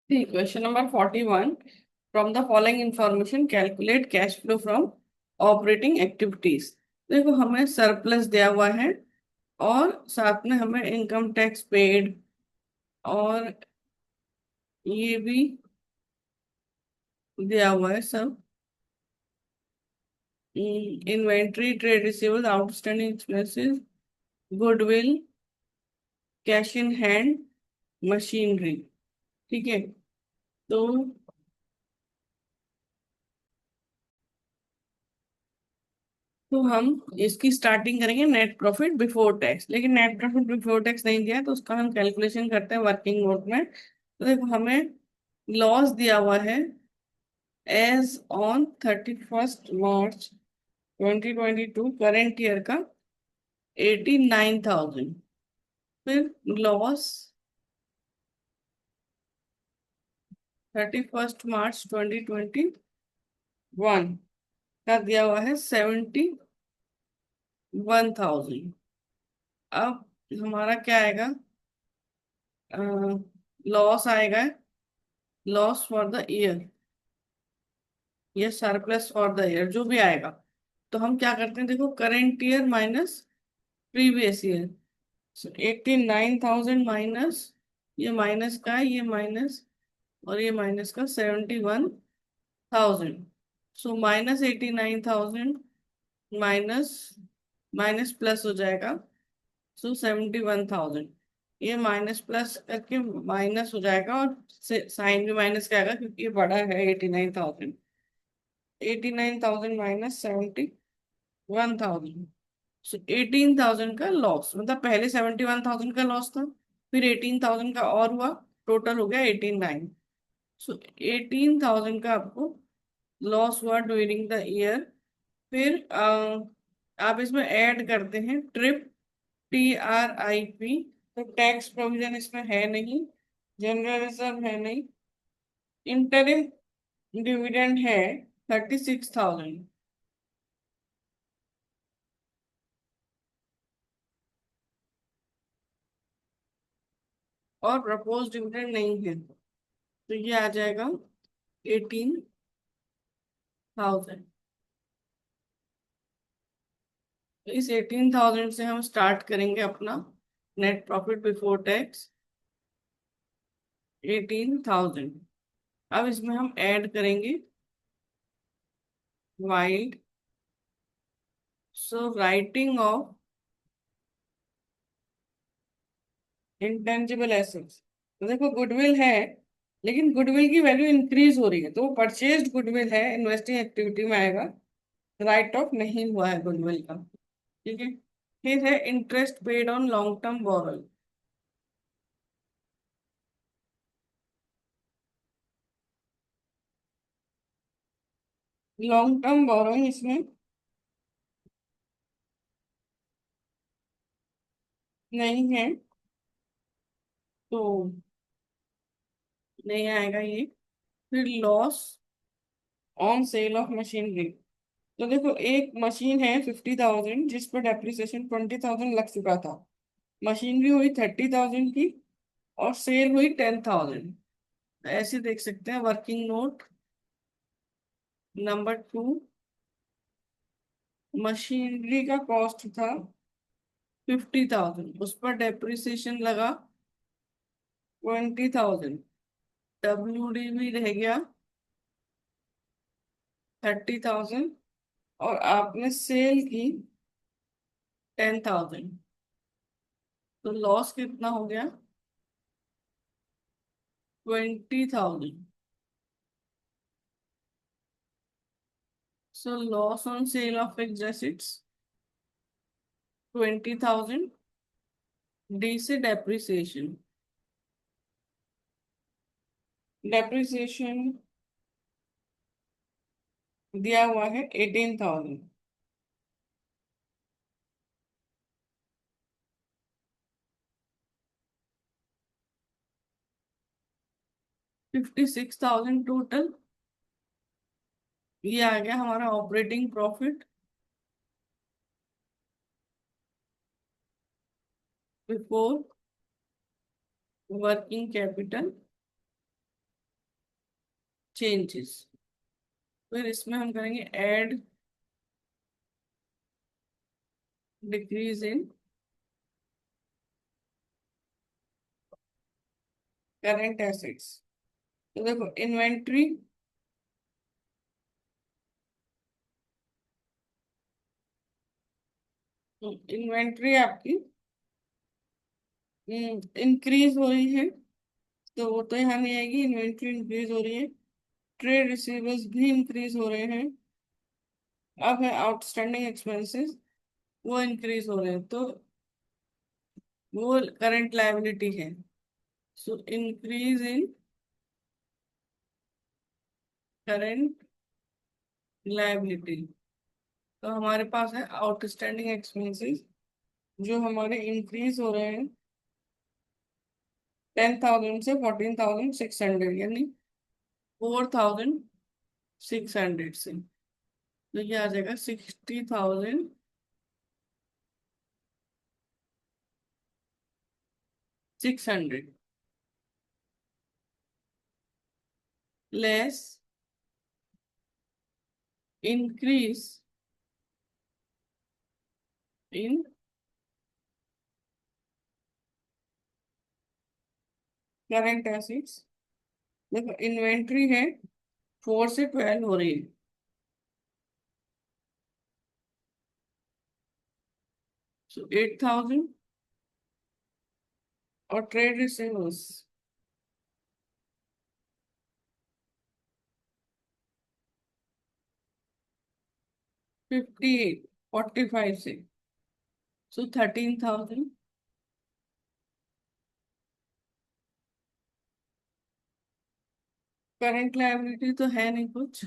Question number 41। From the following information calculate cash flow from operating activities. देखो, हमें surplus दिया हुआ है और साथ में हमें इनकम टैक्स पेड और ये भी दिया हुआ है सब। Inventory, trade receivable, outstanding expenses, goodwill, cash in hand, machinery. ठीक है। तो हम इसकी स्टार्टिंग करेंगे नेट प्रॉफिट बिफोर टैक्स, लेकिन नेट प्रॉफिट बिफोर टैक्स नहीं दिया है, तो उसका हम कैलकुलेशन करते हैं वर्किंग नोट में। तो देखो, हमें लॉस दिया हुआ है as on 31 March 2022 current year का 89,000। फिर लॉस 31 मार्च 2021 का दिया हुआ है 71,000। अब हमारा क्या आएगा? लॉस आएगा, लॉस फॉर द ईयर, ये सरप्लस फॉर द ईयर जो भी आएगा। तो हम क्या करते हैं, देखो, current year minus previous year. 89,000 minus, ये माइनस का है, ये माइनस, और ये माइनस का 71,000। So minus 89,000 minus minus plus हो जाएगा। सो 71,000, ये माइनस प्लस करके माइनस हो जाएगा, और साइन भी माइनस का आएगा क्योंकि ये बड़ा है 89,000। 89,000 माइनस 71,000, 18,000 का लॉस। मतलब पहले 71,000 का लॉस था, फिर 18,000 का और हुआ, टोटल हो गया 89। सो 18,000 का आपको लॉस हुआ ड्यूरिंग द ईयर। फिर आप इसमें ऐड करते हैं ट्रिप, TRIP। तो टैक्स प्रोविजन इसमें है नहीं, जनरल रिजर्व है नहीं, इंटरिम डिविडेंड है 36,000, और प्रपोज डिविडेंड नहीं है। तो ये आ जाएगा 18,000। तो इस 18,000 से हम स्टार्ट करेंगे अपना नेट प्रॉफिट बिफोर टैक्स। 18,000। अब इसमें हम ऐड करेंगे wild. So writing of intangible assets. तो देखो, गुडविल है, लेकिन गुडविल की वैल्यू इंक्रीज हो रही है, तो वो परचेज्ड गुडविल है, इन्वेस्टिंग एक्टिविटी में आएगा। राइट ऑफ नहीं हुआ है गुडविल का। ठीक है। फिर है interest paid on long term borrowing. Long term borrowing इसमें नहीं है, तो नहीं आएगा ये। फिर loss on sale of machinery. तो देखो, एक मशीन है 50,000 जिस पर डेप्रिसिएशन 20,000 लग चुका था, मशीनरी हुई 30,000 की, और सेल हुई 10,000। ऐसे देख सकते हैं वर्किंग नोट नंबर 2। मशीनरी का कॉस्ट था 50,000, उस पर डेप्रिसिएशन लगा 20,000, WDV रह गया 30,000, और आपने सेल की 10,000। तो लॉस कितना हो गया? 20,000। So loss on sale of fixed assets 20,000, D से डेप्रिसिएशन। डेप्रिसिएशन दिया हुआ है 18,000। 56,000 टोटल। ये आ गया हमारा operating profit before working capital. Changes. फिर इसमें हम करेंगे add decrease in current assets. तो देखो इन्वेंट्री, इन्वेंट्री आपकी इंक्रीज हो रही है, तो वो तो यहाँ नहीं आएगी, इन्वेंट्री इंक्रीज हो रही है। ट्रेड रिसीवेबल्स भी इंक्रीज हो रहे हैं। अब है आउटस्टैंडिंग एक्सपेंसेस, वो इंक्रीज हो रहे हैं, तो वो करंट लायबिलिटी है। So increase in current liability. तो हमारे पास है आउटस्टैंडिंग एक्सपेंसेस जो हमारे इंक्रीज हो रहे हैं 10,000 से 14,600, यानी 4,600 से। तो ये आ जाएगा 60,600 less increase in current assets. देखो इन्वेंट्री है 4 से 12 हो रही है, सो 8,000। और ट्रेड रिसीवेबल्स 58, 45 से, सो 13,000। करंट लायबिलिटी तो है नहीं कुछ।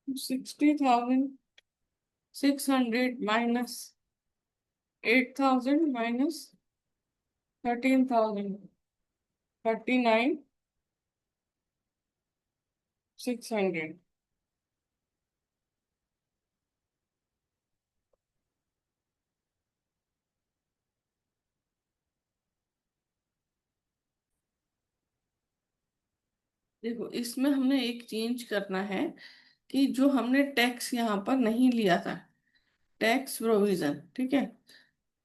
60,600 माइनस 8,000 माइनस 13,000, 39,600। देखो इसमें हमने एक चेंज करना है कि जो हमने टैक्स यहाँ पर नहीं लिया था, टैक्स प्रोविजन, ठीक है।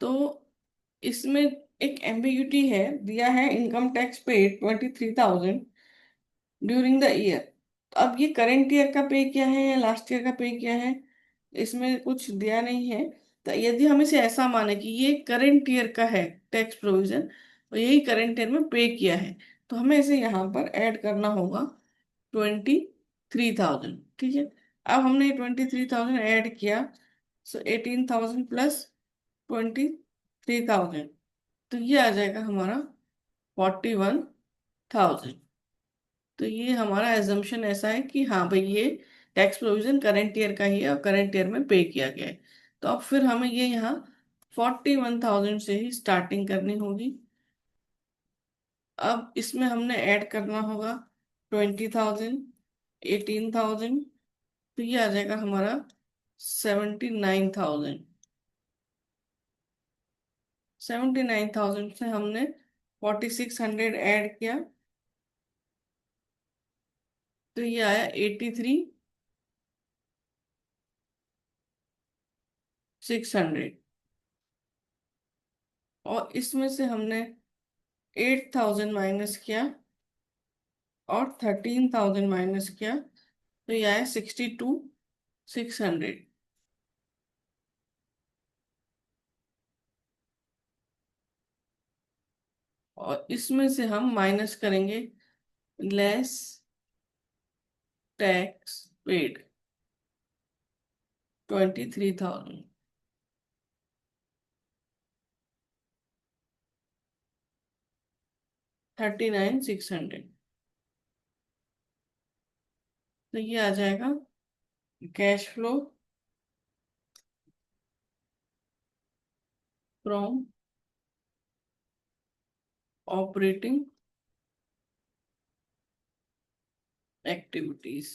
तो इसमें एक एम्बिग्यूटी है, दिया है income tax paid 23,000 during the year. अब ये करंट ईयर का पे किया है या लास्ट ईयर का पे किया है, इसमें कुछ दिया नहीं है। तो यदि हम इसे ऐसा माने कि ये करंट ईयर का है टैक्स प्रोविजन, तो यही करंट ईयर में पे किया है, तो हमें इसे यहाँ पर ऐड करना होगा 23,000, ठीक है। अब हमने 23,000 ऐड किया, सो 18,000 प्लस 23,000, तो ये आ जाएगा हमारा 41,000। तो ये हमारा एजम्पशन ऐसा है कि हाँ भाई ये टैक्स प्रोविजन करंट ईयर का ही है और करंट ईयर में पे किया गया है। तो अब फिर हमें ये यहाँ 41,000 से ही स्टार्टिंग करनी होगी। अब इसमें हमने ऐड करना होगा 20,000, 18,000, तो ये आ जाएगा हमारा 79,000। 79,000 से हमने 4,600 ऐड किया, तो ये आया 83,600। और इसमें से हमने 8,000 माइनस किया और 13,000 माइनस किया, तो ये आया 62,600। और इसमें से हम माइनस करेंगे लेस टैक्स पेड 23,000, 39,600। तो ये आ जाएगा cash flow from operating activities.